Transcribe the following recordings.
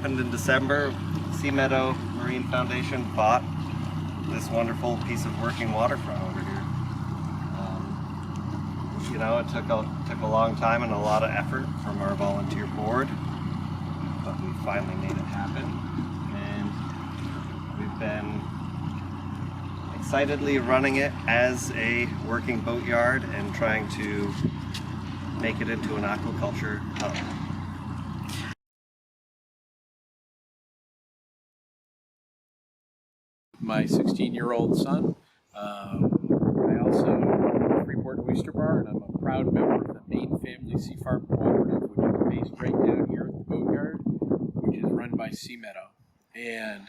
happened in December. Meadow Marine Foundation bought this wonderful piece of working waterfront over here. You know, it took a long time and a lot of effort from our volunteer board, but we finally made it happen, and we've been excitedly running it as a working boatyard and trying to make it into an aquaculture hub. My 16-year-old son. I also Freeport Oyster Bar, and I'm a proud member of the Maine Family Sea Farm Cooperative, which is based right down here at the boatyard, which is run by Meadow. And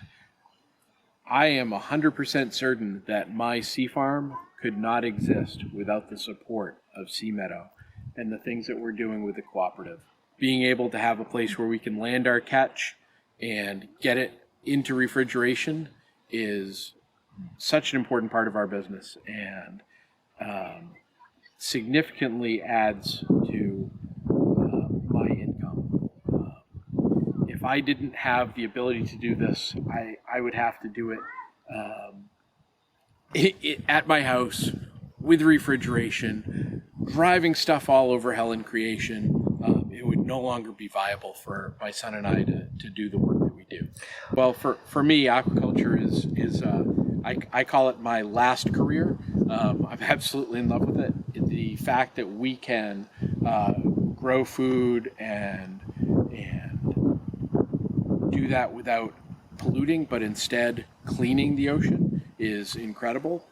I am 100% certain that my sea farm could not exist without the support of Meadow and the things that we're doing with the cooperative. Being able to have a place where we can land our catch and get it into refrigeration is such an important part of our business, and significantly adds to my income. If I didn't have the ability to do this, I would have to do it at my house with refrigeration, driving stuff all over hell in creation. It would no longer be viable for my son and I to do the work that we do. Well, for me, aquaculture is I call it my last career. I'm absolutely in love with it. The fact that we can grow food and do that without polluting, but instead cleaning the ocean is incredible.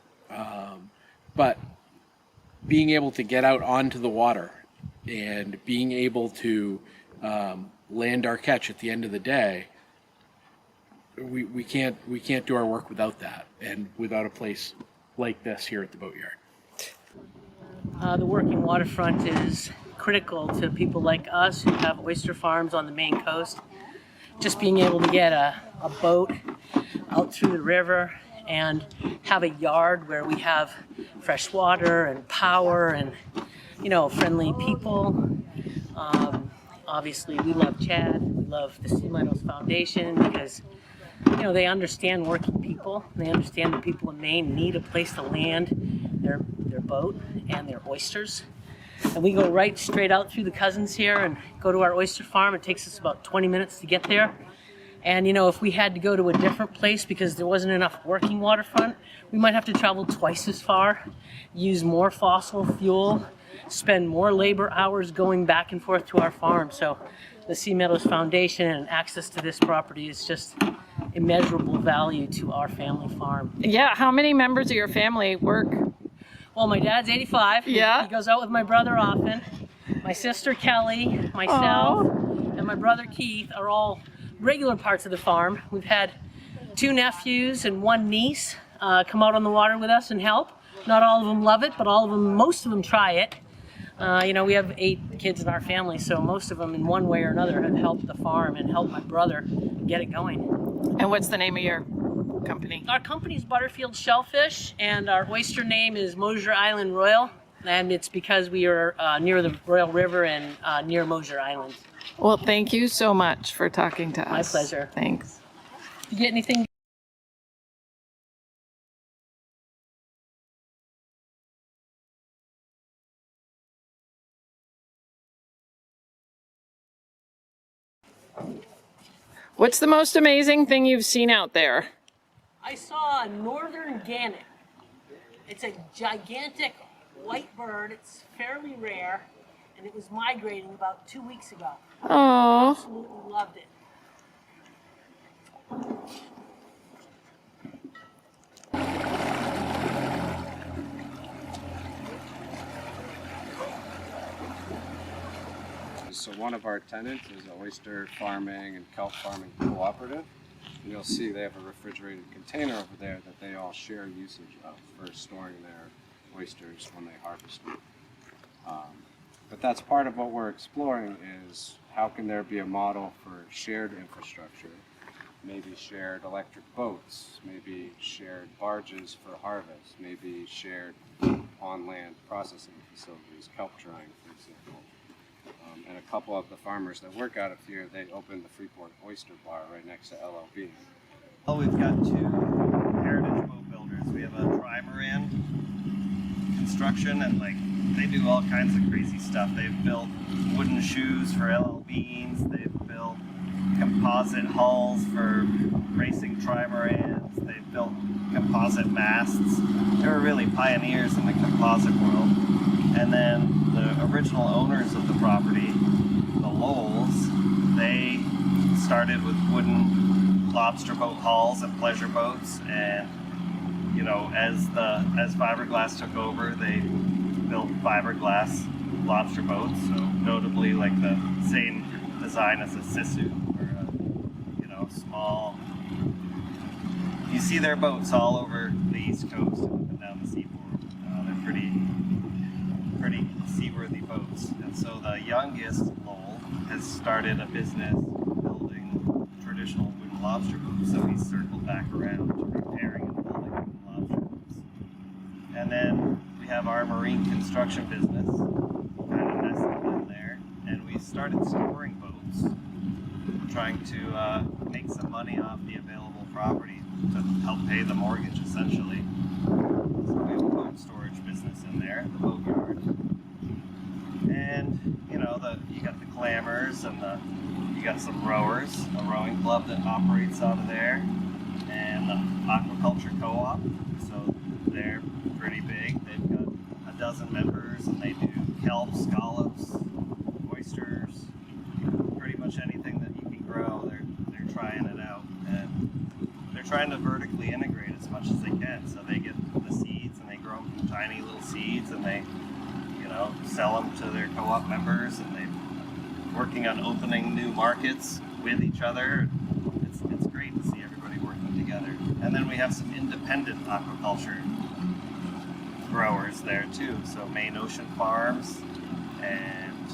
But being able to get out onto the water and being able to land our catch at the end of the day, we can't do our work without that, and without a place like this here at the boatyard. The working waterfront is critical to people like us who have oyster farms on the Maine coast. Just being able to get a boat out through the river and have a yard where we have fresh water and power and, you know, friendly people. Obviously, we love Chad. We love the Meadow Foundation because, you know, they understand working people. They understand that people in Maine need a place to land their boat and their oysters. And we go right straight out through the cousins here and go to our oyster farm. It takes us about 20 minutes to get there. And, you know, if we had to go to a different place because there wasn't enough working waterfront, we might have to travel twice as far, use more fossil fuel, spend more labor hours going back and forth to our farm. So the Meadows Foundation and access to this property is just immeasurable value to our family farm. Yeah, how many members of your family work? Well, my dad's 85. Yeah. He goes out with my brother often. My sister Kelly, myself, and my brother Keith are all regular parts of the farm. We've had 2 nephews and 1 niece come out on the water with us and help. Not all of them love it, but most of them try it. You know, we have 8 kids in our family, so most of them in one way or another have helped the farm and helped my brother get it going. And what's the name of your company? Our company is Butterfield Shellfish, and our oyster name is Mosier Island Royal, and it's because we are near the Royal River and near Mosier Island. Well, thank you so much for talking to us. My pleasure. Thanks. Did you get anything? What's the most amazing thing you've seen out there? I saw a northern gannet. It's a gigantic white bird. It's fairly rare, and it was migrating about 2 weeks ago. Oh. Absolutely loved it. So one of our tenants is an oyster farming and kelp farming cooperative. And you'll see they have a refrigerated container over there that they all share usage of for storing their oysters when they harvest them. But that's part of what we're exploring is how can there be a model for shared infrastructure, maybe shared electric boats, maybe shared barges for harvest, maybe shared on-land processing facilities, kelp drying, for example. And a couple of the farmers that work out of here, they opened the Freeport Oyster Bar right next to LLB. Well, we've got two heritage boat builders. We have a Trimaran construction, and like they do all kinds of crazy stuff. They've built wooden shoes for LL Beans. They've built composite hulls for racing trimarans. They've built composite masts. They were really pioneers in the composite world. And then the original owners of the property, the Lowells, they started with wooden lobster boat hulls and pleasure boats, and you know, as fiberglass took over, they built fiberglass lobster boats. So notably, like the same design as a Sisu, or a, you know, small. You see their boats all over the East Coast and up and down the seaboard. They're pretty seaworthy boats. And so the youngest Lowell has started a business building traditional wooden lobster boats. So he's circled back around to repairing and building wooden lobster boats. And then we have our marine construction business, kind of nestled in there, and we started storing boats, trying to make some money off the available property to help pay the mortgage, essentially. So we have a boat storage business in there, the boat yard. And you know, you got the clammers, and you got some rowers, a rowing club that operates out of there, and the aquaculture co-op. So they're pretty big. They've got a dozen members, and they do kelp, scallops, oysters, pretty much anything that you can grow. They're trying it out, and they're trying to vertically integrate as much as they can. So they get the seeds, and they grow them from tiny little seeds, and they, you know, sell them to their co-op members, and they're working on opening new markets with each other. It's great to see everybody working together. And then we have some independent aquaculture growers there too. So Maine Ocean Farms, and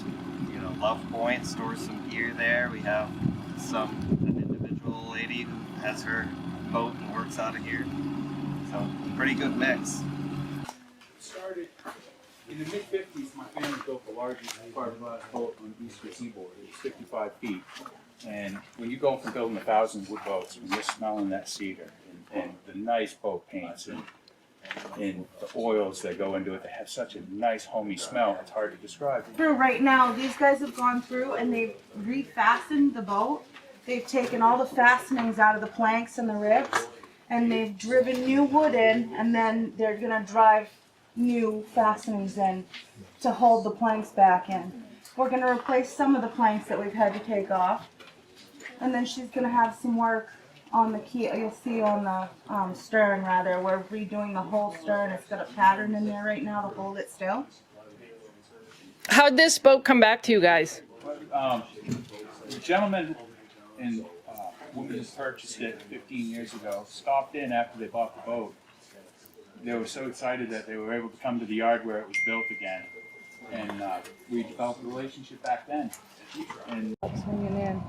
you know, Love Point stores some gear there. We have an individual lady who has her boat and works out of here. So pretty good mix. Started in the mid-50s. My family built the largest fiberglass boat on the eastern seaboard. It was 55 feet. And when you go from building 1,000 wood boats, when you're smelling that cedar and the nice boat paints and the oils that go into it, they have such a nice homey smell. It's hard to describe. Through right now, these guys have gone through and they've refastened the boat. They've taken all the fastenings out of the planks and the ribs, and they've driven new wood in, and then they're gonna drive new fastenings in to hold the planks back in. We're gonna replace some of the planks that we've had to take off, and then she's gonna have some work on the key. You'll see on the stern, rather. We're redoing the whole stern. It's got a pattern in there right now to hold it still. How'd this boat come back to you guys? The gentleman and woman who purchased it 15 years ago stopped in after they bought the boat. They were so excited that they were able to come to the yard where it was built again, and we developed a relationship back then. And Swinging in.